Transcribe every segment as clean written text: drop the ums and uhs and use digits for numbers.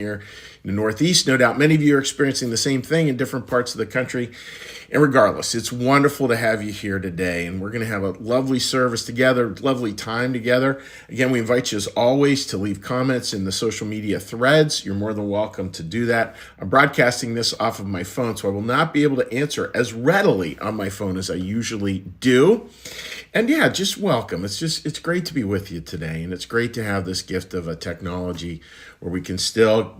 here in the Northeast. No doubt many of you are experiencing the same thing in different parts of the country. And regardless, it's wonderful to have you here today. And we're going to have a lovely service together, lovely time together. Again, we invite you as always to leave comments in the social media threads. You're more than welcome to do that. I'm broadcasting this off of my phone, so I will not be able to answer as readily on my phone as I usually do. And yeah, just welcome. It's great to be with you today. And it's great to have this gift of a technology where we can still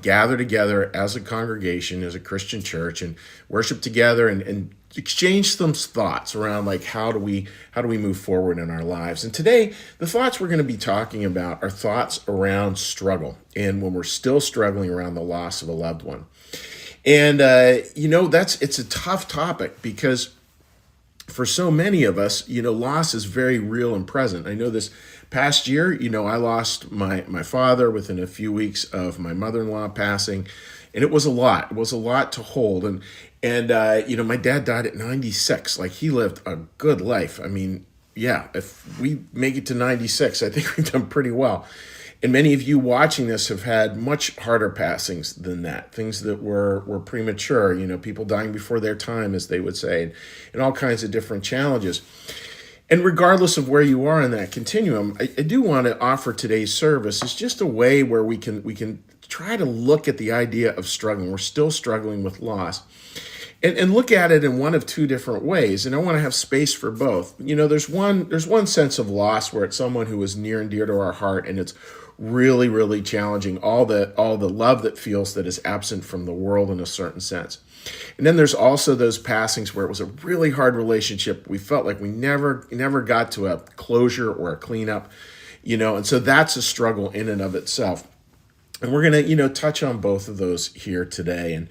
gather together as a congregation, as a Christian church, and worship together and exchange some thoughts around like how do we move forward in our lives. And today, the thoughts we're going to be talking about are thoughts around struggle and when we're still struggling around the loss of a loved one. And it's a tough topic because for so many of us, loss is very real and present. I know this past year, I lost my father within a few weeks of my mother-in-law passing, and it was a lot. It was a lot to hold. And my dad died at 96. Like, he lived a good life. I mean, yeah, if we make it to 96, I think we've done pretty well. And many of you watching this have had much harder passings than that, things that were premature, people dying before their time, as they would say, and all kinds of different challenges. And regardless of where you are in that continuum, I do want to offer today's service as just a way where we can try to look at the idea of struggling. We're still struggling with loss. And look at it in one of two different ways. And I want to have space for both. There's one sense of loss where it's someone who is near and dear to our heart, and it's really, really challenging. All the love that feels that is absent from the world in a certain sense. And then there's also those passings where it was a really hard relationship. We felt like we never got to a closure or a cleanup, and so that's a struggle in and of itself. And we're going to, touch on both of those here today.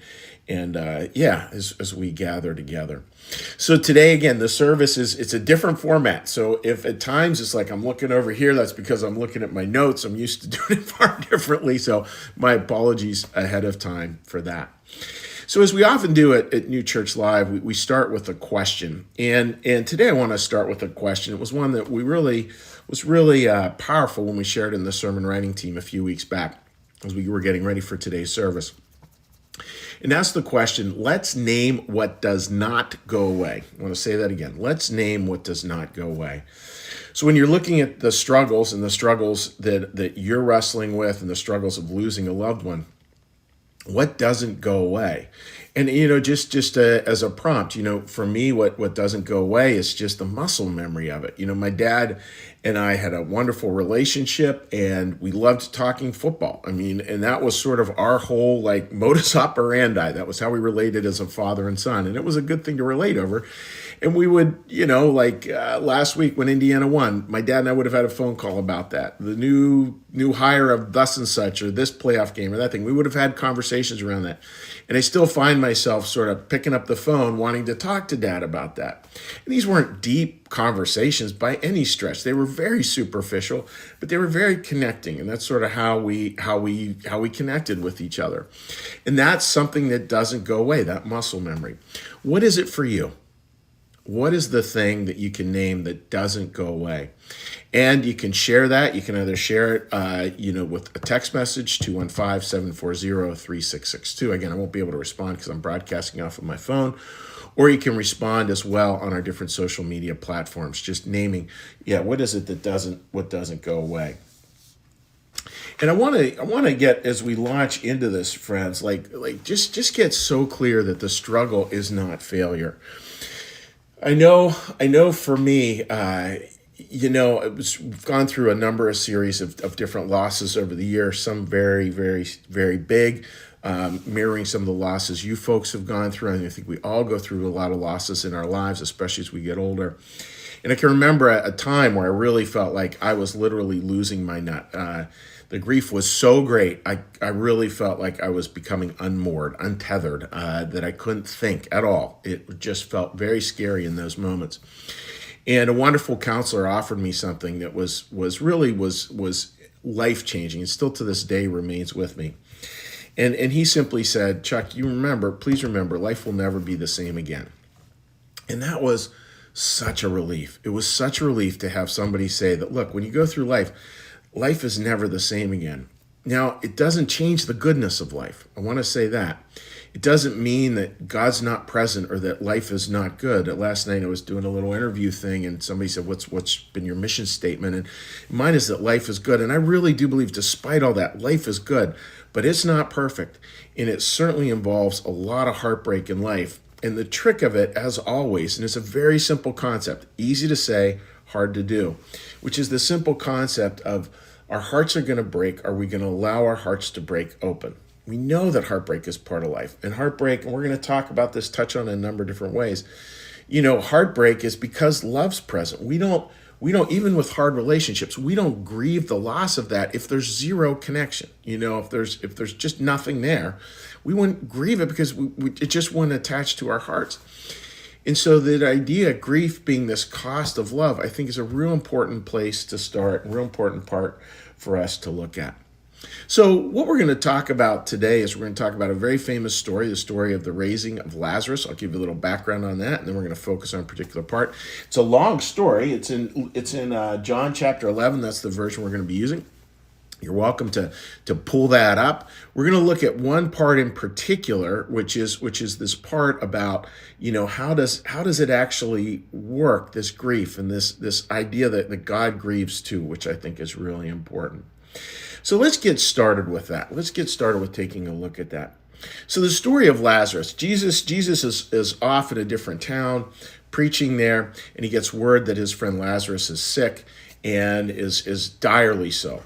As we gather together. So today, again, the service it's a different format. So if at times it's like I'm looking over here, that's because I'm looking at my notes. I'm used to doing it far differently. So my apologies ahead of time for that. So as we often do at New Church Live, we start with a question. And today I want to start with a question. It was one that was really powerful when we shared in the sermon writing team a few weeks back as we were getting ready for today's service. And that's the question, let's name what does not go away. I want to say that again. Let's name what does not go away. So when you're looking at the struggles and the struggles that you're wrestling with and the struggles of losing a loved one, what doesn't go away? And, just as a prompt, for me, what doesn't go away is just the muscle memory of it. My dad and I had a wonderful relationship, and we loved talking football. I mean, and that was sort of our whole modus operandi. That was how we related as a father and son. And it was a good thing to relate over. And we would, last week when Indiana won, my dad and I would have had a phone call about that. The new hire of thus and such, or this playoff game or that thing. We would have had conversations around that. And I still find myself sort of picking up the phone, wanting to talk to Dad about that. And these weren't deep conversations by any stretch. They were very superficial, but they were very connecting. And that's sort of how we connected with each other. And that's something that doesn't go away, that muscle memory. What is it for you? What is the thing that you can name that doesn't go away? And you can share that. You can either share it, with a text message, 215-740-3662. Again, I won't be able to respond because I'm broadcasting off of my phone. Or you can respond as well on our different social media platforms, just naming, what is it what doesn't go away? And I want to get, as we launch into this, friends, just get so clear that the struggle is not failure. I know for me, we've gone through a number of series of different losses over the years, some very, very, very big, mirroring some of the losses you folks have gone through. And I think we all go through a lot of losses in our lives, especially as we get older. And I can remember a time where I really felt like I was literally losing my nut. The grief was so great, I really felt like I was becoming unmoored, untethered, that I couldn't think at all. It just felt very scary in those moments. And a wonderful counselor offered me something that was life-changing, and still to this day remains with me. And he simply said, Chuck, please remember, life will never be the same again. And that was such a relief. It was such a relief to have somebody say that, look, when you go through life, life is never the same again. Now, it doesn't change the goodness of life. I want to say that. It doesn't mean that God's not present or that life is not good. Last night I was doing a little interview thing and somebody said, what's been your mission statement? And mine is that life is good. And I really do believe despite all that, life is good, but it's not perfect. And it certainly involves a lot of heartbreak in life. And the trick of it, as always, and it's a very simple concept, easy to say, hard to do, which is the simple concept of our hearts are going to break. Are we going to allow our hearts to break open? We know that heartbreak is part of life. And heartbreak, and we're going to talk about this, touch on it in a number of different ways. Heartbreak is because love's present. We don't, even with hard relationships, we don't grieve the loss of that if there's zero connection. If there's just nothing there, we wouldn't grieve it because it just wouldn't attach to our hearts. And so the idea, grief being this cost of love, I think is a real important place to start, a real important part for us to look at. So what we're going to talk about today is we're going to talk about a very famous story, the story of the raising of Lazarus. I'll give you a little background on that, and then we're going to focus on a particular part. It's a long story. It's in John chapter 11. That's the version we're going to be using. You're welcome to pull that up. We're going to look at one part in particular, which is this part about, how does it actually work, this grief and this idea that God grieves too, which I think is really important. So let's get started with that. Let's get started with taking a look at that. So the story of Lazarus, Jesus is off in a different town preaching there, and he gets word that his friend Lazarus is sick and is direly so.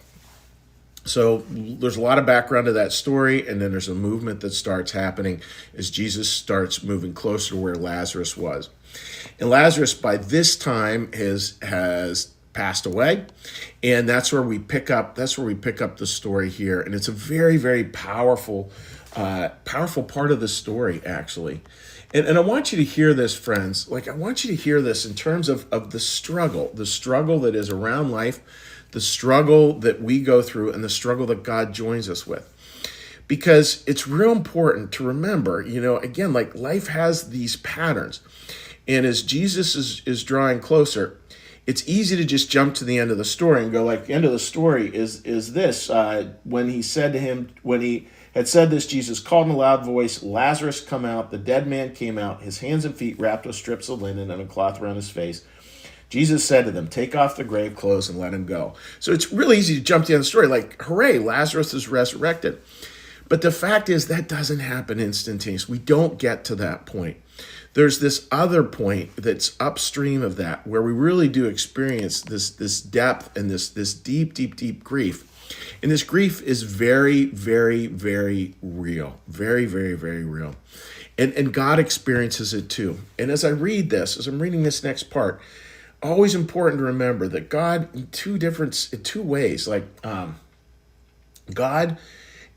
So there's a lot of background to that story, and then there's a movement that starts happening as Jesus starts moving closer to where Lazarus was. And Lazarus, by this time, has passed away, and that's where we pick up the story here. And it's a very, very powerful part of the story, actually. And I want you to hear this, friends. I want you to hear this in terms of the struggle that is around life, the struggle that we go through, and the struggle that God joins us with. Because it's real important to remember, again, life has these patterns. And as Jesus is drawing closer, it's easy to just jump to the end of the story and go the end of the story is this. When he had said this, Jesus called in a loud voice, Lazarus, come out. The dead man came out, his hands and feet wrapped with strips of linen and a cloth around his face. Jesus said to them, take off the grave clothes and let him go. So it's really easy to jump to the end of the story, hooray, Lazarus is resurrected. But the fact is that doesn't happen instantaneously. We don't get to that point. There's this other point that's upstream of that where we really do experience this depth and this deep, deep, deep grief. And this grief is very, very, very real. Very, very, very real. And God experiences it too. And as I'm reading this next part, always important to remember that God in two ways,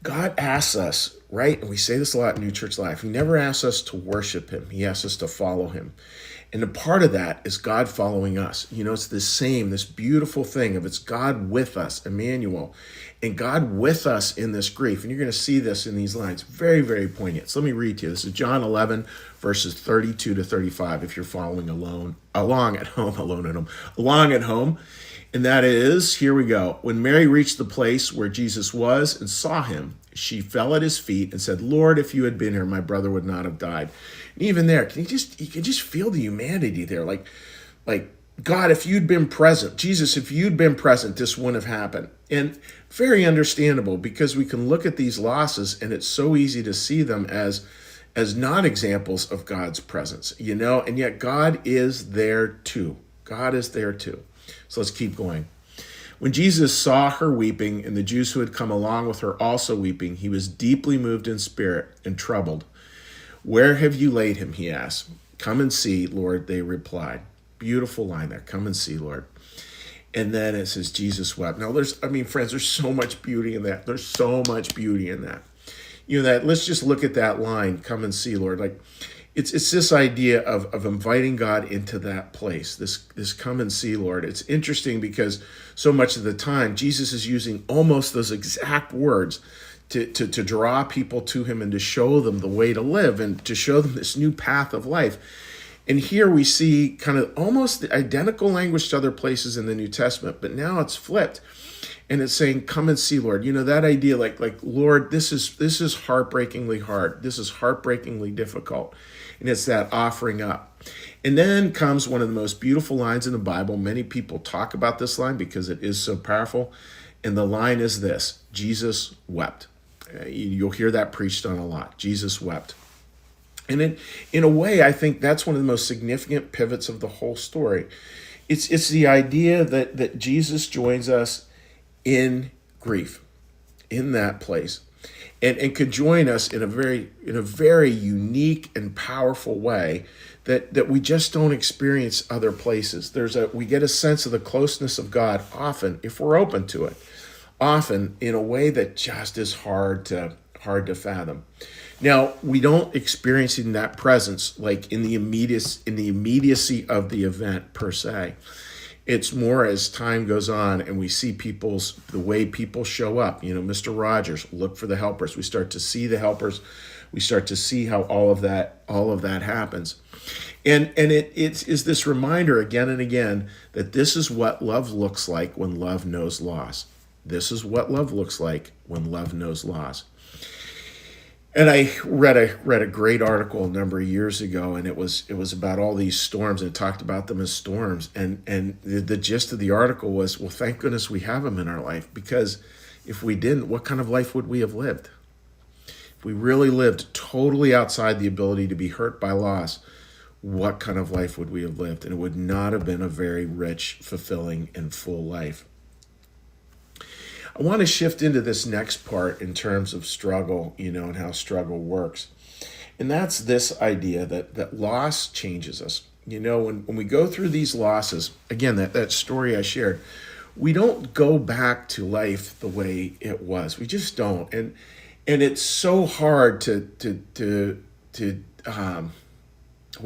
God asks us, right? And we say this a lot in New Church Life. He never asks us to worship him. He asks us to follow him. And a part of that is God following us. It's this beautiful thing of it's God with us, Emmanuel, and God with us in this grief. And you're going to see this in these lines. Very, very poignant. So let me read to you. This is John 11, verses 32 to 35, if you're following along at home. And that is, here we go. When Mary reached the place where Jesus was and saw him, she fell at his feet and said, Lord, if you had been here, my brother would not have died. And even there, you can just feel the humanity there. Like God, if you'd been present, Jesus, if you'd been present, this wouldn't have happened. And very understandable, because we can look at these losses and it's so easy to see them as not examples of God's presence, and yet God is there too. God is there too. So let's keep going. When Jesus saw her weeping and the Jews who had come along with her also weeping, he was deeply moved in spirit and troubled. Where have you laid him? He asked. Come and see, Lord, they replied. Beautiful line there. Come and see, Lord. And then it says Jesus wept. Now, friends, there's so much beauty in that. There's so much beauty in that. Let's just look at that line, come and see, Lord. It's this idea of inviting God into that place, this come and see, Lord. It's interesting because so much of the time, Jesus is using almost those exact words to draw people to him and to show them the way to live and to show them this new path of life. And here we see kind of almost the identical language to other places in the New Testament, but now it's flipped. And it's saying, come and see, Lord. That idea, like Lord, this is heartbreakingly hard. This is heartbreakingly difficult. And it's that offering up. And then comes one of the most beautiful lines in the Bible. Many people talk about this line because it is so powerful. And the line is this: Jesus wept. You'll hear that preached on a lot. Jesus wept. And in a way, I think that's one of the most significant pivots of the whole story. It's the idea that Jesus joins us in grief, in that place, and could join us in a very unique and powerful way that we just don't experience other places. We get a sense of the closeness of God often, if we're open to it, often in a way that just is hard to fathom. Now, we don't experience in that presence like in the immediacy of the event per se. It's more as time goes on and we see the way people show up. Mr. Rogers, look for the helpers. We start to see the helpers. We start to see how all of that happens. And it is this reminder again and again that this is what love looks like when love knows loss. This is what love looks like when love knows loss. And I read a great article a number of years ago, and it was about all these storms, and it talked about them as storms. And the gist of the article was, well, thank goodness we have them in our life, because if we didn't, what kind of life would we have lived? If we really lived totally outside the ability to be hurt by loss, what kind of life would we have lived? And it would not have been a very rich, fulfilling, and full life. I want to shift into this next part in terms of struggle, and how struggle works. And that's this idea that loss changes us. When we go through these losses, again, that story I shared, we don't go back to life the way it was. We just don't. And it's so hard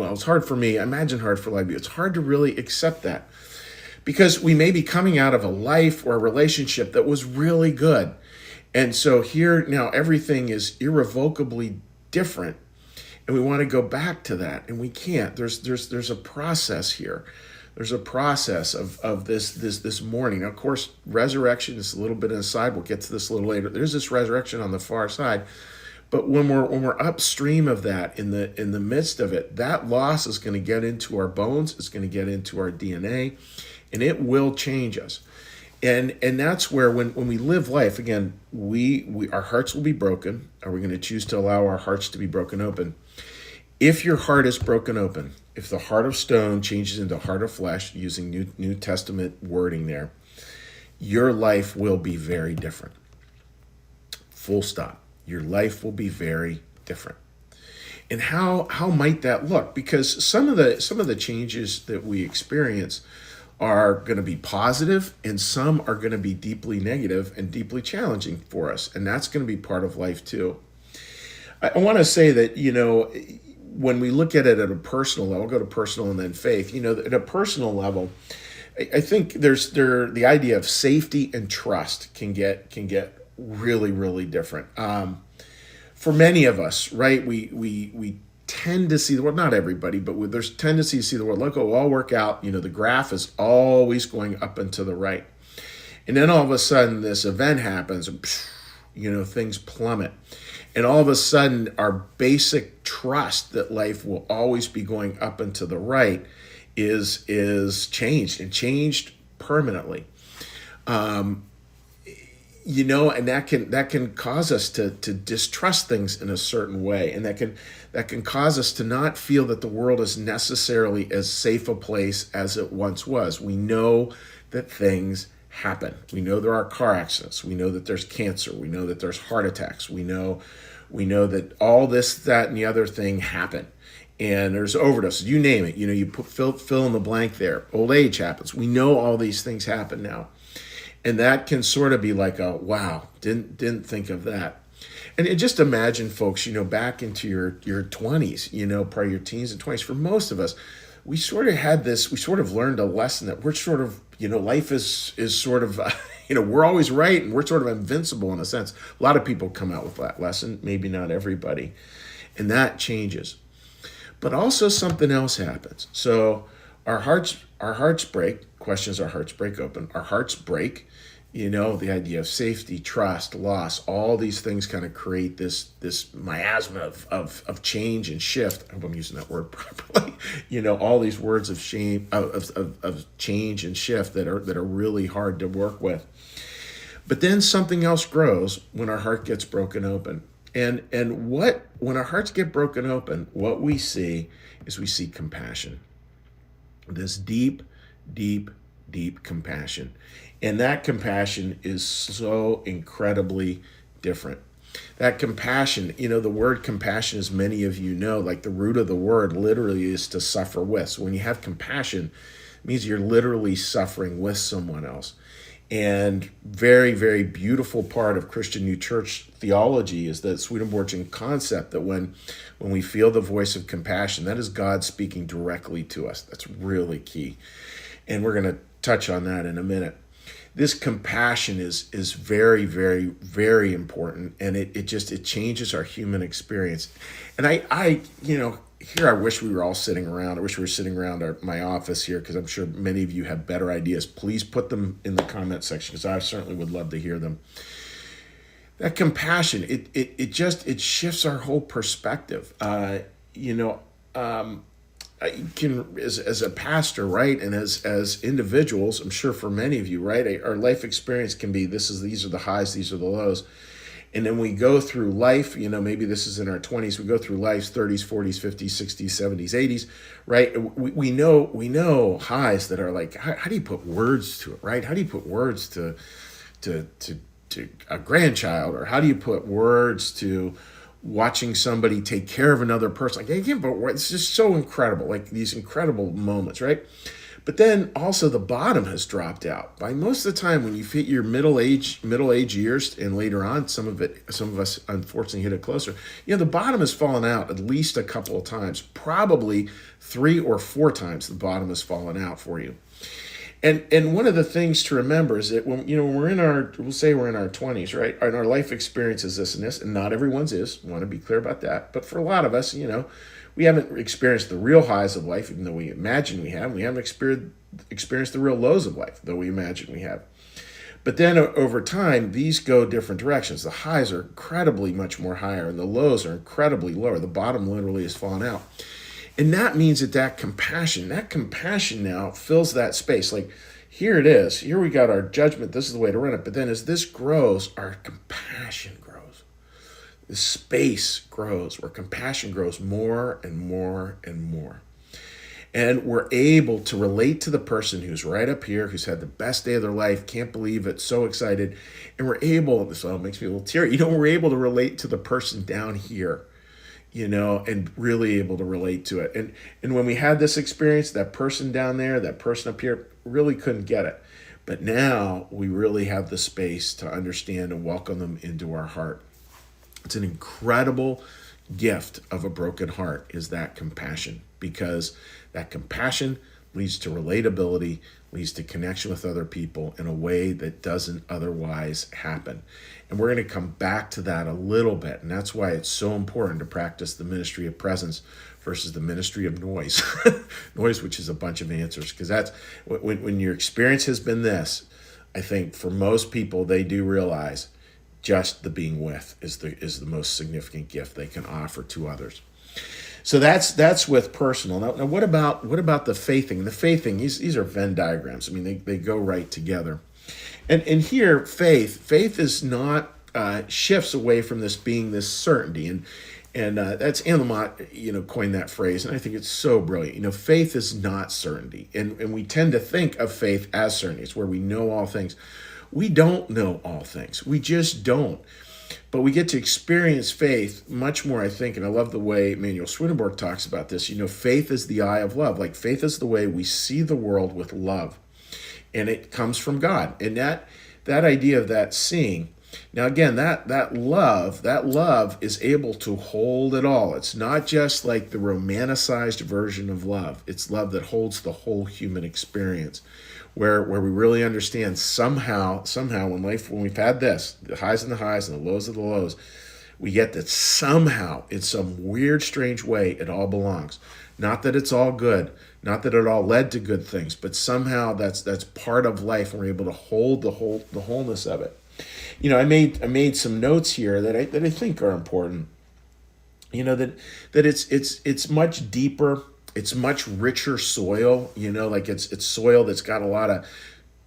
it's hard for me. I imagine hard for a lot of you. It's hard to really accept that. Because we may be coming out of a life or a relationship that was really good. And so here now everything is irrevocably different. And we want to go back to that. And we can't. There's a process here. There's a process of this mourning. Now, of course, resurrection is a little bit aside. We'll get to this a little later. There's this resurrection on the far side. But when we're upstream of that, in the midst of it, that loss is going to get into our bones. It's going to get into our DNA. And it will change us. And that's where when we live life, again, our hearts will be broken. Are we going to choose to allow our hearts to be broken open? If your heart is broken open, if the heart of stone changes into heart of flesh, using New Testament wording there, your life will be very different. Full stop. Your life will be very different. And how might that look? Because some of the changes that we experience are going to be positive, and some are going to be deeply negative and deeply challenging for us. And that's going to be part of life too. I want to say that, when we look at it at a personal level, go to personal and then faith, at a personal level, I think the idea of safety and trust can get really, really different. For many of us, right, we tend to see the world, not everybody, but there's tendency to see the world, look, it'll all work out. The graph is always going up and to the right. And then all of a sudden this event happens, and things plummet. And all of a sudden our basic trust that life will always be going up and to the right is changed permanently. And that can cause us to distrust things in a certain way, and that can cause us to not feel that the world is necessarily as safe a place as it once was. We know that things happen. We know there are car accidents. We know that there's cancer. We know that there's heart attacks. We know that all this, that, and the other thing happen. And there's overdoses. You name it. You fill in the blank there. Old age happens. We know all these things happen now. And that can sort of be like a, wow, didn't think of that. And just imagine, folks, back into your 20s, probably your teens and 20s. For most of us, we sort of learned a lesson that we're sort of, life is sort of, we're always right, and we're sort of invincible in a sense. A lot of people come out with that lesson, maybe not everybody. And that changes. But also something else happens. So our hearts break. Questions, our hearts break open. Our hearts break. The idea of safety, trust, loss, all these things kind of create this miasma of change and shift. I hope I'm using that word properly. All these words of shame, of change and shift that are really hard to work with. But then something else grows when our heart gets broken open. And when our hearts get broken open, what we see is we see compassion. This deep, deep, deep compassion. And that compassion is so incredibly different. That compassion, the word compassion, as many of you know, like the root of the word literally is to suffer with. So when you have compassion, it means you're literally suffering with someone else. And very, very beautiful part of Christian New Church theology is that Swedenborgian concept that when we feel the voice of compassion, that is God speaking directly to us. That's really key. And we're going to touch on that in a minute. This compassion is very, very, very important, and it changes our human experience. And I here I wish we were all sitting around. I wish we were sitting around my office here, because I'm sure many of you have better ideas. Please put them in the comment section, because I certainly would love to hear them. That compassion, it shifts our whole perspective. Can, as a pastor, right, and as individuals, I'm sure for many of you, right, our life experience can be these are the highs, these are the lows. And then we go through life, maybe this is in our 20s, we go through life's 30s, 40s, 50s, 60s, 70s, 80s, right? We know highs that are like, how do you put words to it, right? How do you put words to a grandchild, or how do you put words to watching somebody take care of another person? Like, it's just so incredible, like these incredible moments, right? But then also the bottom has dropped out. By most of the time when you hit your middle age years, and later on, some of us unfortunately hit it closer, the bottom has fallen out at least a couple of times, probably 3 or 4 times the bottom has fallen out for you. And one of the things to remember is that when we're in our 20s, right? And our life experience is this and this, and not everyone's is. I want to be clear about that. But for a lot of us, we haven't experienced the real highs of life, even though we imagine we have. We haven't experienced the real lows of life, though we imagine we have. But then over time, these go different directions. The highs are incredibly much more higher, and the lows are incredibly lower. The bottom literally has fallen out. And that means that compassion now fills that space. Like, here it is. Here we got our judgment. This is the way to run it. But then as this grows, our compassion grows. The space grows, where compassion grows more and more and more. And we're able to relate to the person who's right up here, who's had the best day of their life, can't believe it, so excited. And we're able, this makes me a little teary, we're able to relate to the person down here, and really able to relate to it. And when we had this experience, that person down there, that person up here, really couldn't get it. But now we really have the space to understand and welcome them into our heart. It's an incredible gift of a broken heart, is that compassion, because that compassion leads to relatability, leads to connection with other people in a way that doesn't otherwise happen. And we're going to come back to that a little bit. And that's why it's so important to practice the ministry of presence versus the ministry of noise. Noise, which is a bunch of answers, because that's when your experience has been this. I think for most people, they do realize just the being with is the most significant gift they can offer to others. So that's with personal. Now what about the faithing? The faithing, these are Venn diagrams. I mean, they go right together. And here, faith is not shifts away from this being this certainty, and that's Anne Lamott, coined that phrase, and I think it's so brilliant. Faith is not certainty, and we tend to think of faith as certainty. It's where we know all things. We don't know all things. We just don't. But we get to experience faith much more, I think, and I love the way Emanuel Swedenborg talks about this. Faith is the eye of love. Like, faith is the way we see the world with love. And it comes from God. And that idea of that seeing, now again, that love is able to hold it all. It's not just like the romanticized version of love. It's love that holds the whole human experience. Where we really understand somehow when we've had this, the highs and the highs and the lows of the lows, we get that somehow, in some weird, strange way, it all belongs. Not that it's all good, Not that it all led to good things, but somehow that's part of life, and we're able to hold the wholeness of it. I made some notes here that I think are important. That it's much deeper, it's much richer soil. Like it's soil that's got a lot of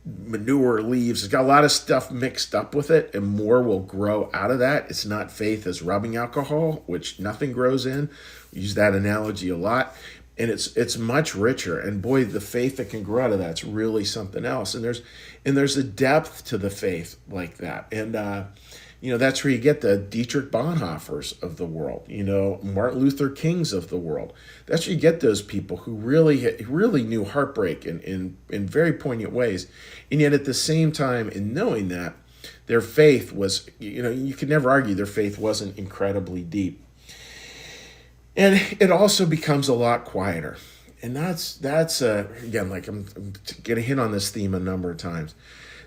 manure, leaves, it's got a lot of stuff mixed up with it, and more will grow out of that. It's not faith as rubbing alcohol, which nothing grows in. We use that analogy a lot. And it's much richer, and boy, the faith that can grow out of that's really something else. And there's a depth to the faith like that. And that's where you get the Dietrich Bonhoeffers of the world, Martin Luther Kings of the world. That's where you get those people who really knew heartbreak in very poignant ways. And yet at the same time, in knowing that, their faith was, you could never argue their faith wasn't incredibly deep. And it also becomes a lot quieter. And that's again, like I'm going to hit on this theme a number of times.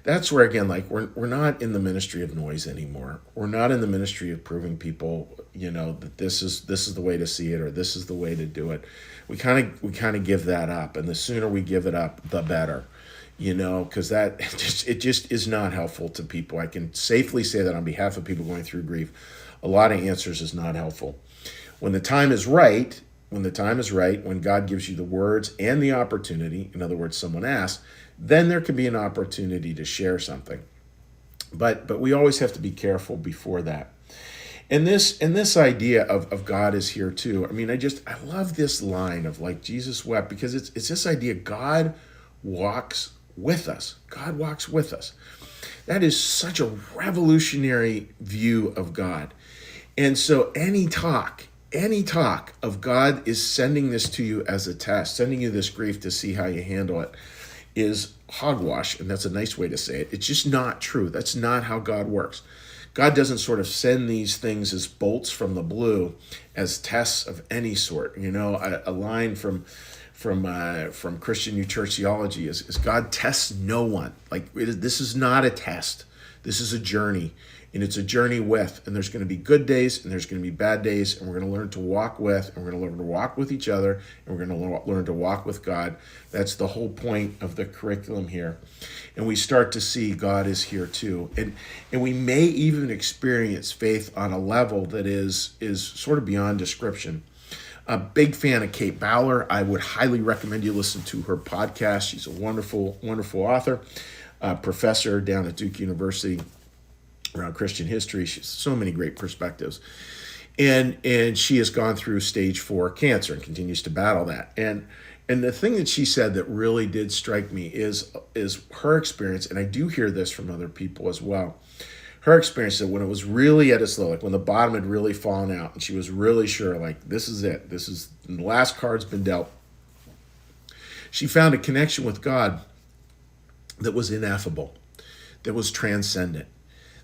That's where, again, like we're not in the ministry of noise anymore. We're not in the ministry of proving people, that this is the way to see it, or this is the way to do it. We kind of give that up, and the sooner we give it up, the better. Because that it just is not helpful to people. I can safely say that on behalf of people going through grief. A lot of answers is not helpful. When the time is right, when God gives you the words and the opportunity, in other words, someone asks, then there can be an opportunity to share something. But we always have to be careful before that. And this idea of God is here too. I mean, I love this line of like Jesus wept, because it's this idea God walks with us. God walks with us. That is such a revolutionary view of God. And so any talk of God is sending this to you as a test, sending you this grief to see how you handle it, is hogwash, and that's a nice way to say it. It's just not true. That's not how God works. God doesn't sort of send these things as bolts from the blue, as tests of any sort. A line from Christian New Church theology is God tests no one. This is not a test. This is a journey. And it's a journey with, and there's going to be good days and there's going to be bad days, and we're going to learn to walk with, and we're going to learn to walk with each other, and we're going to learn to walk with God. That's the whole point of the curriculum here. And we start to see God is here too. And we may even experience faith on a level that is sort of beyond description. A big fan of Kate Bowler. I would highly recommend you listen to her podcast. She's a wonderful, wonderful author, professor down at Duke University around Christian history. She has so many great perspectives. And she has gone through stage 4 cancer and continues to battle that. And the thing that she said that really did strike me is her experience, and I do hear this from other people as well. Her experience that when it was really at its low, like when the bottom had really fallen out and she was really sure, like, this is it. This is the last card's been dealt. She found a connection with God that was ineffable, that was transcendent,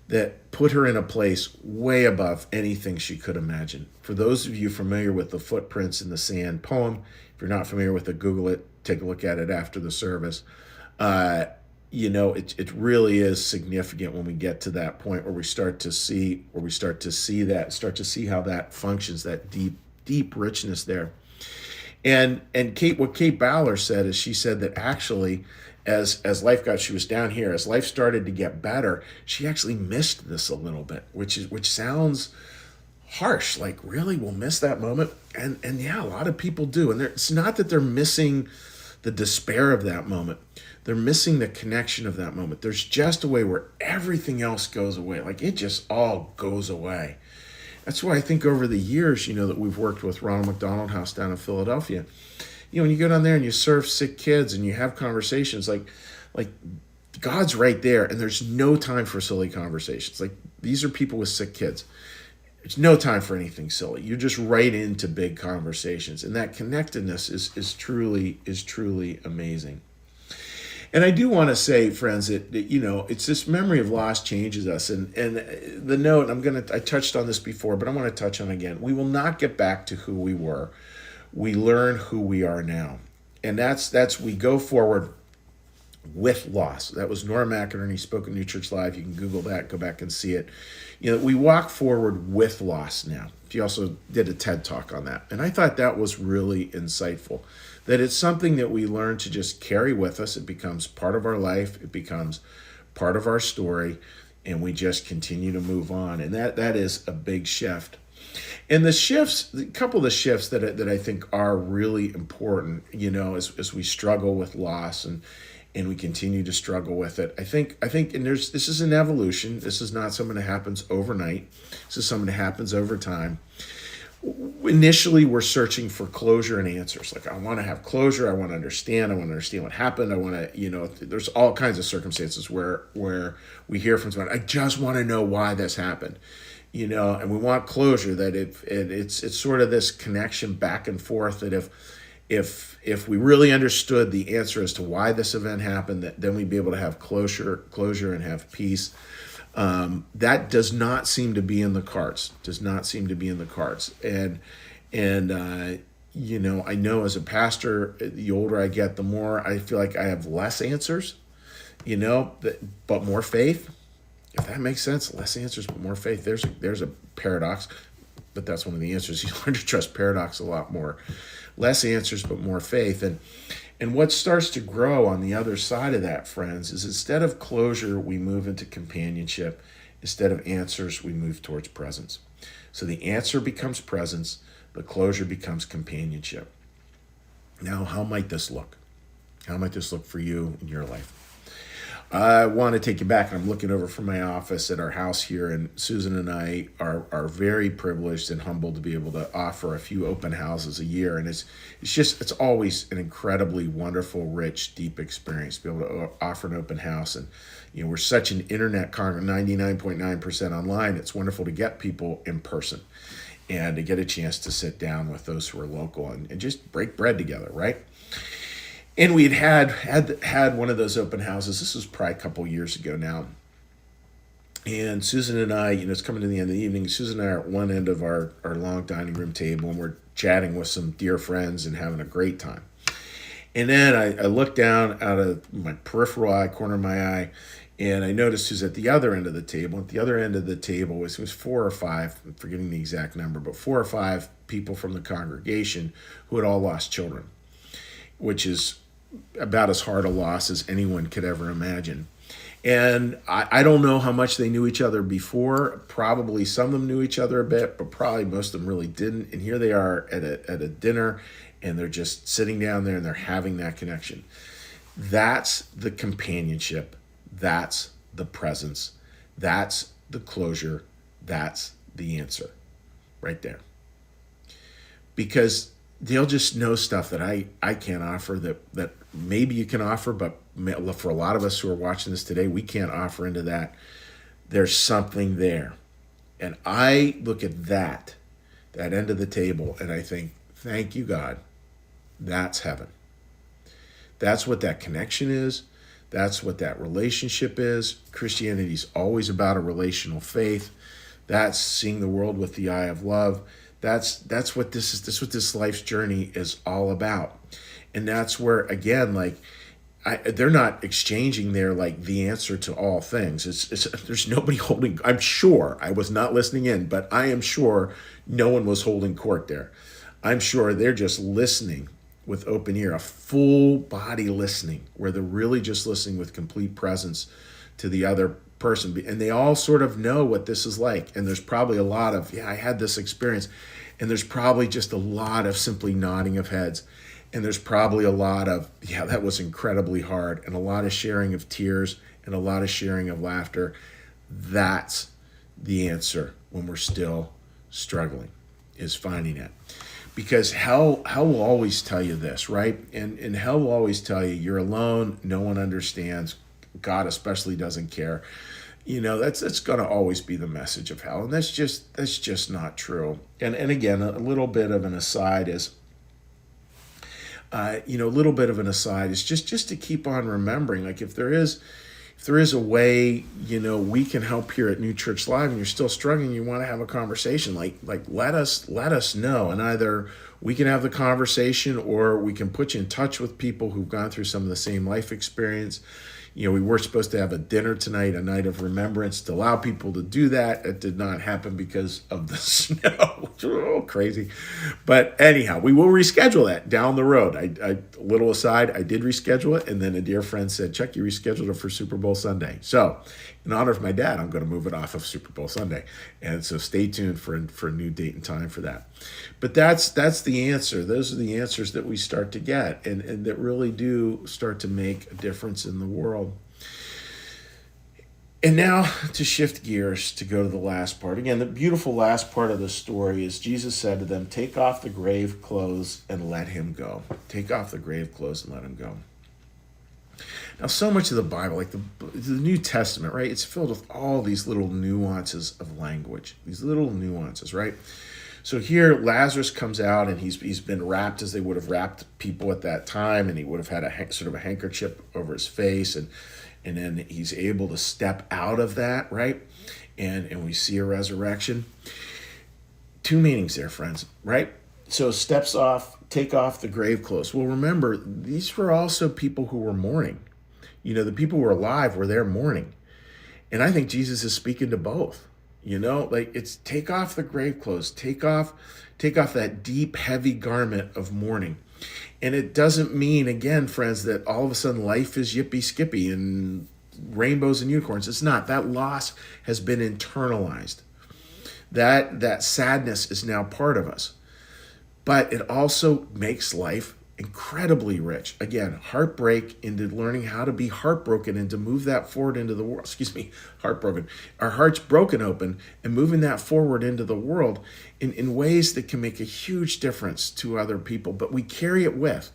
that put her in a place way above anything she could imagine. For those of you familiar with the Footprints in the Sand poem, if you're not familiar with it, Google it, take a look at it after the service. It really is significant when we get to that point where we start to see how that functions, that deep richness there. And what Kate Bowler said is, she said that actually, as life got, she was down here, as life started to get better, she actually missed this a little bit, which sounds harsh. Like, really, we'll miss that moment? And yeah, a lot of people do. And it's not that they're missing the despair of that moment. They're missing the connection of that moment. There's just a way where everything else goes away. Like, it just all goes away. That's why I think over the years, that we've worked with Ronald McDonald House down in Philadelphia, when you go down there and you serve sick kids and you have conversations, like God's right there, and there's no time for silly conversations. Like, these are people with sick kids. There's no time for anything silly. You're just right into big conversations, and that connectedness is truly amazing. And I do want to say, friends, that it's this memory of loss changes us. And the note, I touched on this before, but I want to touch on it again. We will not get back to who we were. We learn who we are now. And that's we go forward with loss. That was Nora McInerney, spoke at New Church Live. You can Google that, go back and see it. We walk forward with loss now. She also did a TED Talk on that. And I thought that was really insightful, that it's something that we learn to just carry with us. It becomes part of our life. It becomes part of our story, and we just continue to move on. And that is a big shift. And the shifts, a couple of the shifts that I think are really important, as we struggle with loss and we continue to struggle with it. I think, and this is an evolution. This is not something that happens overnight. This is something that happens over time. Initially, we're searching for closure and answers. Like, I want to have closure. I want to understand. I want to understand what happened. I want to, there's all kinds of circumstances where we hear from someone, I just want to know why this happened. And we want closure, that it's sort of this connection back and forth, that if we really understood the answer as to why this event happened, that then we'd be able to have closure and have peace. That does not seem to be in the cards. And I know as a pastor, the older I get, the more I feel like I have less answers, but more faith. If that makes sense, less answers, but more faith. There's a paradox, but that's one of the answers. You learn to trust paradox a lot more. Less answers, but more faith. And what starts to grow on the other side of that, friends, is instead of closure, we move into companionship. Instead of answers, we move towards presence. So the answer becomes presence. The closure becomes companionship. Now, how might this look? How might this look for you in your life? I want to take you back. I'm looking over from my office at our house here, and Susan and I are very privileged and humbled to be able to offer a few open houses a year. And it's always an incredibly wonderful, rich, deep experience to be able to offer an open house. And we're such an internet congregation, 99.9% online. It's wonderful to get people in person and to get a chance to sit down with those who are local and just break bread together, right? And we'd had one of those open houses. This was probably a couple years ago now. And Susan and I, it's coming to the end of the evening. Susan and I are at one end of our long dining room table, and we're chatting with some dear friends and having a great time. And then I look down out of my peripheral eye, corner of my eye, and I noticed who's at the other end of the table. At the other end of the table was 4 or 5, I'm forgetting the exact number, but 4 or 5 people from the congregation who had all lost children, which is about as hard a loss as anyone could ever imagine. And I don't know how much they knew each other before. Probably some of them knew each other a bit, but probably most of them really didn't. And here they are at a dinner, and they're just sitting down there and they're having that connection. That's the companionship. That's the presence. That's the closure. That's the answer right there. Because they'll just know stuff that I can't offer, that maybe you can offer, but for a lot of us who are watching this today, we can't offer into that. There's something there. And I look at that end of the table, and I think, thank you, God. That's heaven. That's what that connection is. That's what that relationship is. Christianity is always about a relational faith. That's seeing the world with the eye of love. That's what this is. This is what this life's journey is all about. And that's where, again, they're not exchanging the answer to all things. There's nobody holding. I'm sure I was not listening in, but I am sure no one was holding court there. I'm sure they're just listening with open ear, a full body listening, where they're really just listening with complete presence to the other person. And they all sort of know what this is like. And there's probably a lot of, I had this experience. And there's probably just a lot of simply nodding of heads. And there's probably a lot of, that was incredibly hard. And a lot of sharing of tears and a lot of sharing of laughter. That's the answer when we're still struggling, is finding it. Because hell will always tell you this, right? And hell will always tell you, you're alone, no one understands, God especially doesn't care. That's going to always be the message of hell. And that's just not true. And again, a little bit of an aside is, just to keep on remembering, if there is if there is a way, we can help here at New Church Live, and you're still struggling, you want to have a conversation, like let us know, and either we can have the conversation or we can put you in touch with people who've gone through some of the same life experience. We were supposed to have a dinner tonight, a night of remembrance, to allow people to do that. It did not happen because of the snow. Oh, crazy. But anyhow, we will reschedule that down the road. I little aside, I did reschedule it, and then a dear friend said, Chuck, you rescheduled it for Super Bowl Sunday. So in honor of my dad, I'm going to move it off of Super Bowl Sunday. And so stay tuned for a new date and time for that. But that's the answer. Those are the answers that we start to get and that really do start to make a difference in the world. And now to shift gears to go to the last part. Again, the beautiful last part of the story is Jesus said to them, take off the grave clothes and let him go. Take off the grave clothes and let him go. Now, so much of the Bible, like the New Testament, right? It's filled with all these little nuances of language, these little nuances, right? So here, Lazarus comes out, and he's been wrapped as they would have wrapped people at that time, and he would have had a sort of a handkerchief over his face, and then he's able to step out of that, right? And we see a resurrection. Two meanings there, friends, right? So steps off, take off the grave clothes. Well, remember, these were also people who were mourning. The people who were alive were there mourning. And I think Jesus is speaking to both. It's take off the grave clothes, take off that deep, heavy garment of mourning. And it doesn't mean, again, friends, that all of a sudden life is yippee skippy and rainbows and unicorns. It's not. That loss has been internalized. That sadness is now part of us. But it also makes life incredibly rich. Again, heartbreak into learning how to be heartbroken and to move that forward into the world. Heartbroken. Our hearts broken open and moving that forward into the world in ways that can make a huge difference to other people. But we carry it with.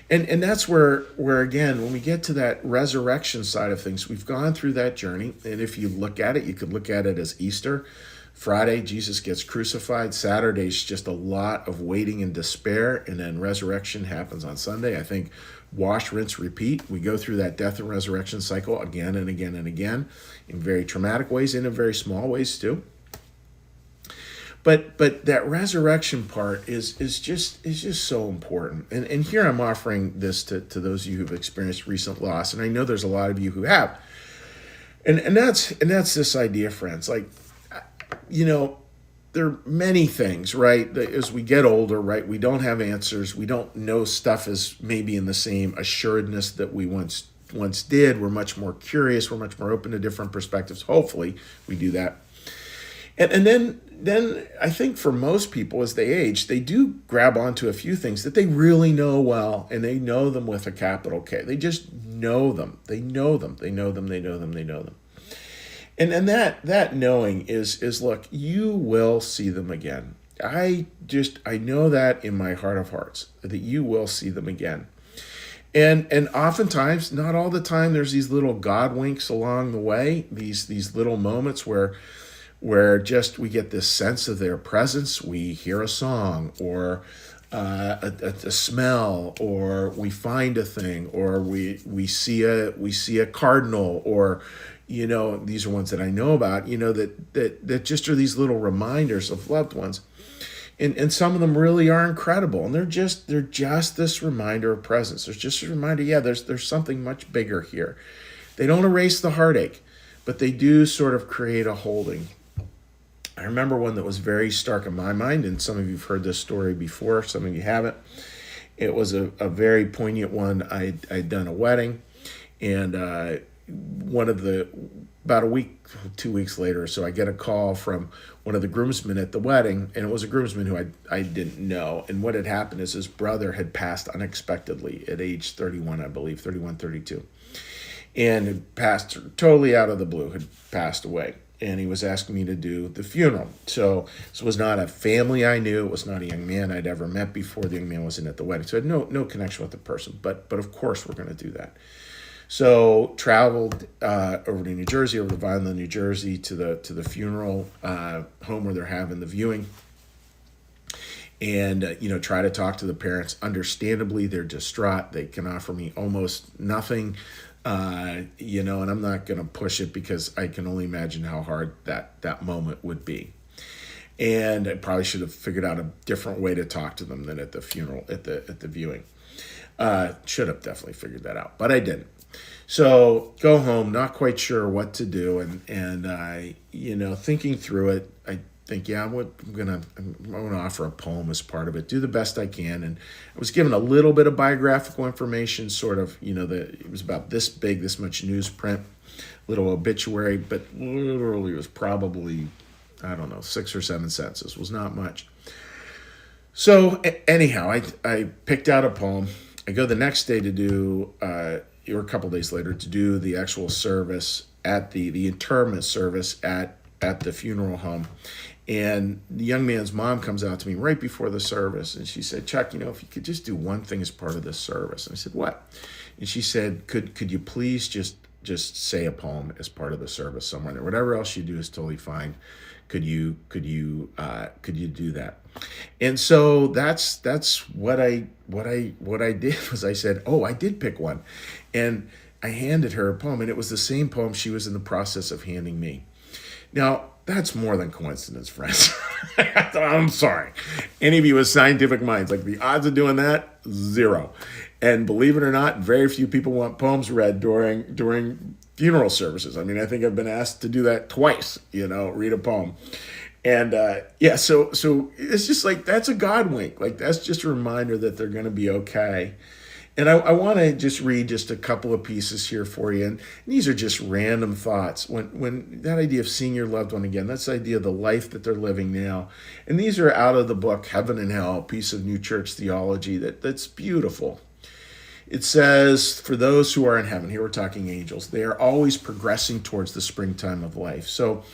And that's where again, when we get to that resurrection side of things, we've gone through that journey. And if you look at it, you could look at it as Easter. Friday, Jesus gets crucified. Saturday's just a lot of waiting and despair. And then resurrection happens on Sunday. I think wash, rinse, repeat. We go through that death and resurrection cycle again and again and again in very traumatic ways and in very small ways too. But that resurrection part is just so important. And here I'm offering this to those of you who've experienced recent loss. And I know there's a lot of you who have. And that's this idea, friends. Like, there are many things, right? As we get older, right, we don't have answers. We don't know stuff as maybe in the same assuredness that we once did. We're much more curious. We're much more open to different perspectives. Hopefully we do that. And then I think for most people as they age, they do grab onto a few things that they really know well, and they know them with a capital K. They just know them. They know them. And that knowing is look, you will see them again. I know that in my heart of hearts, that you will see them again. And oftentimes, not all the time, there's these little God winks along the way, these little moments where just we get this sense of their presence. We hear a song or a smell, or we find a thing, or we see a cardinal, or these are ones that I know about, that just are these little reminders of loved ones. And some of them really are incredible. And they're just this reminder of presence. There's just a reminder, there's something much bigger here. They don't erase the heartache, but they do sort of create a holding. I remember one that was very stark in my mind, and some of you have heard this story before, some of you haven't. It was a very poignant one. I'd done a wedding, and about a week, 2 weeks later or so, I get a call from one of the groomsmen at the wedding, and it was a groomsman who I didn't know. And what had happened is his brother had passed unexpectedly at age 31, I believe, 31, 32. And had passed totally out of the blue, had passed away. And he was asking me to do the funeral. So this was not a family I knew. It was not a young man I'd ever met before. The young man wasn't at the wedding. So I had no connection with the person. But of course we're going to do that. So traveled over to New Jersey, over to Vineland, New Jersey, to the funeral home where they're having the viewing. and try to talk to the parents. Understandably, they're distraught. They can offer me almost nothing, and I'm not going to push it because I can only imagine how hard that moment would be. And I probably should have figured out a different way to talk to them than at the funeral, at the viewing. Should have definitely figured that out, but I didn't. So go home, not quite sure what to do, and I, thinking through it, I think, yeah, I'm gonna offer a poem as part of it. Do the best I can, and I was given a little bit of biographical information, sort of, it was about this big, this much newsprint, little obituary, but literally it was probably, I don't know, 6 or 7 sentences. It was not much. So anyhow, I picked out a poem. I go the next day to do, or a couple days later, to do the actual service at the interment service at the funeral home. And the young man's mom comes out to me right before the service, and she said, "Chuck, if you could just do one thing as part of this service." And I said, "What?" And she said, could you please just say a poem as part of the service somewhere there? Whatever else you do is totally fine. Could you do that? And so that's what I did was I said, "Oh, I did pick one," and I handed her a poem, and it was the same poem she was in the process of handing me. Now, that's more than coincidence, friends. I'm sorry. Any of you with scientific minds, like the odds of doing that, 0. And believe it or not, very few people want poems read during funeral services. I mean, I think I've been asked to do that twice, read a poem. And so it's just like, that's a God wink. Like, that's just a reminder that they're going to be okay. And I want to just read just a couple of pieces here for you. And these are just random thoughts. When that idea of seeing your loved one again, that's the idea of the life that they're living now. And these are out of the book Heaven and Hell, a piece of New Church theology that's beautiful. It says, for those who are in heaven, here we're talking angels, they are always progressing towards the springtime of life. So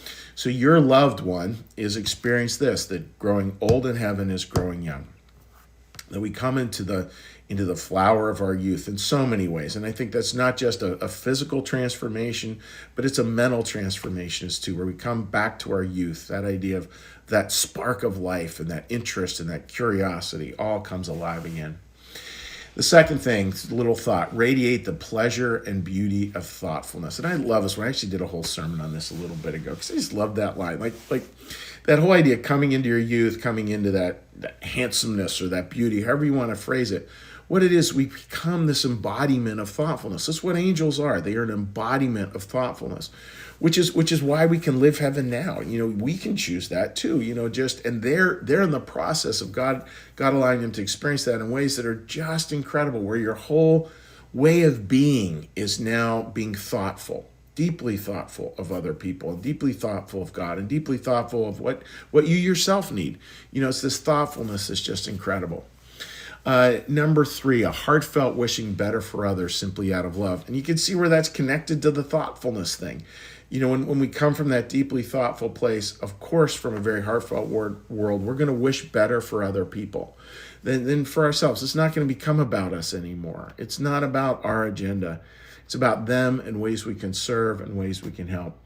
your loved one is experiencing this, that growing old in heaven is growing young. That we come into the flower of our youth in so many ways. And I think that's not just a physical transformation, but it's a mental transformation as too, where we come back to our youth. That idea of that spark of life and that interest and that curiosity all comes alive again. The second thing, little thought, radiate the pleasure and beauty of thoughtfulness. And I love this one. I actually did a whole sermon on this a little bit ago because I just love that line. Like that whole idea, coming into your youth, coming into that handsomeness or that beauty, however you want to phrase it. What it is, we become this embodiment of thoughtfulness. That's what angels are. They are an embodiment of thoughtfulness, which is why we can live heaven now. We can choose that too. And they're in the process of God allowing them to experience that in ways that are just incredible, where your whole way of being is now being thoughtful, deeply thoughtful of other people, and deeply thoughtful of God, and deeply thoughtful of what you yourself need. It's this thoughtfulness that's just incredible. Number 3, a heartfelt wishing better for others simply out of love. And you can see where that's connected to the thoughtfulness thing. When we come from that deeply thoughtful place, of course, from a very heartfelt world, we're going to wish better for other people than for ourselves. It's not going to become about us anymore. It's not about our agenda. It's about them and ways we can serve and ways we can help.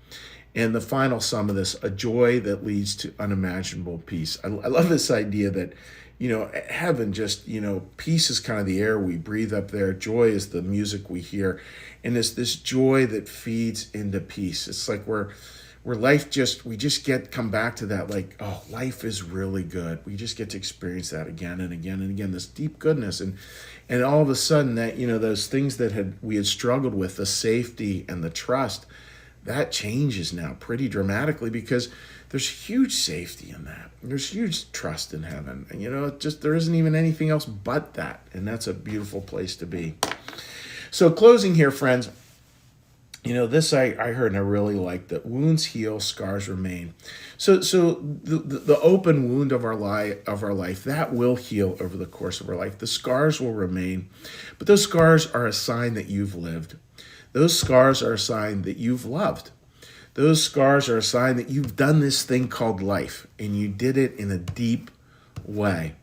And the final sum of this, a joy that leads to unimaginable peace. I love this idea that heaven just, peace is kind of the air we breathe up there. Joy is the music we hear. And it's this joy that feeds into peace. It's like where life we just come back to that, like, oh, life is really good. We just get to experience that again and again and again, this deep goodness. And all of a sudden that, those things that we had struggled with, the safety and the trust, that changes now pretty dramatically because there's huge safety in that. There's huge trust in heaven. And, there isn't even anything else but that. And that's a beautiful place to be. So closing here, friends, this I heard and I really liked, that wounds heal, scars remain. So the open wound of our life, that will heal over the course of our life. The scars will remain, but those scars are a sign that you've lived. Those scars are a sign that you've loved. Those scars are a sign that you've done this thing called life, and you did it in a deep way.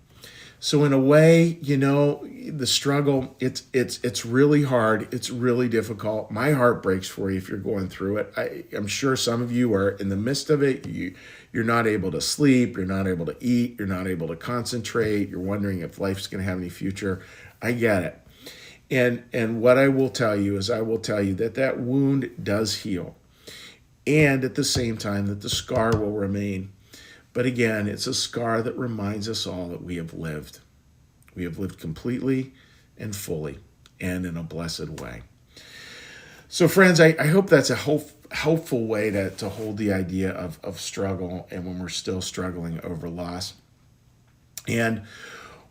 So in a way, the struggle, it's really hard. It's really difficult. My heart breaks for you if you're going through it. I'm sure some of you are in the midst of it. You're not able to sleep. You're not able to eat. You're not able to concentrate. You're wondering if life's going to have any future. I get it. And what I will tell you is I will tell you that wound does heal. And at the same time that the scar will remain. But again, it's a scar that reminds us all that we have lived. We have lived completely and fully and in a blessed way. So friends, I hope that's a helpful way to hold the idea of struggle and when we're still struggling over loss. And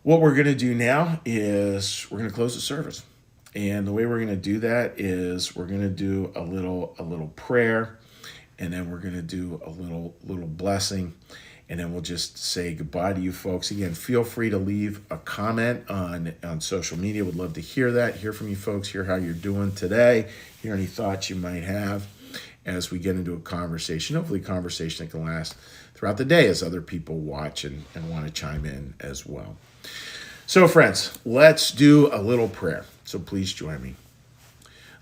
what we're going to do now is we're going to close the service. And the way we're going to do that is we're going to do a little prayer, and then we're going to do a little blessing, and then we'll just say goodbye to you folks. Again, feel free to leave a comment on social media. Would love to hear that, hear from you folks, hear how you're doing today, hear any thoughts you might have as we get into a conversation, hopefully a conversation that can last throughout the day as other people watch and want to chime in as well. So friends, let's do a little prayer. So please join me.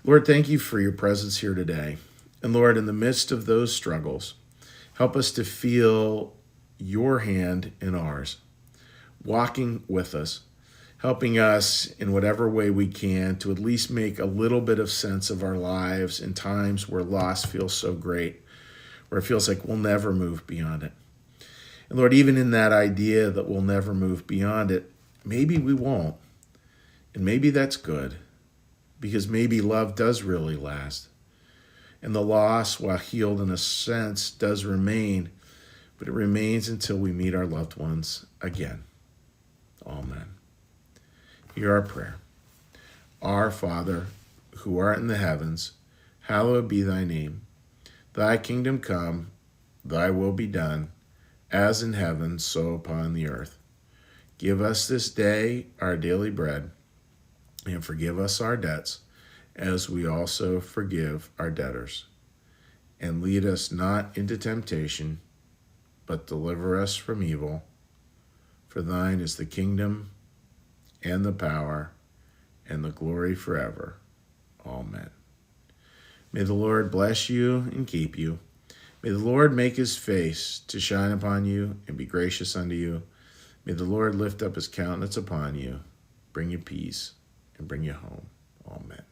Lord, thank you for your presence here today. And Lord, in the midst of those struggles, help us to feel your hand in ours, walking with us, helping us in whatever way we can to at least make a little bit of sense of our lives in times where loss feels so great, where it feels like we'll never move beyond it. And Lord, even in that idea that we'll never move beyond it, maybe we won't. And maybe that's good, because maybe love does really last. And the loss, while healed in a sense, does remain, but it remains until we meet our loved ones again. Amen. Hear our prayer. Our Father, who art in the heavens, hallowed be thy name. Thy kingdom come, thy will be done, as in heaven, so upon the earth. Give us this day our daily bread, and forgive us our debts, as we also forgive our debtors. And lead us not into temptation, but deliver us from evil. For thine is the kingdom, and the power, and the glory forever. Amen. May the Lord bless you and keep you. May the Lord make his face to shine upon you and be gracious unto you. May the Lord lift up his countenance upon you, bring you peace, and bring you home. Amen.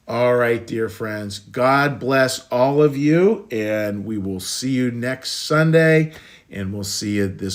All right, dear friends, God bless all of you, and we will see you next Sunday, and we'll see you this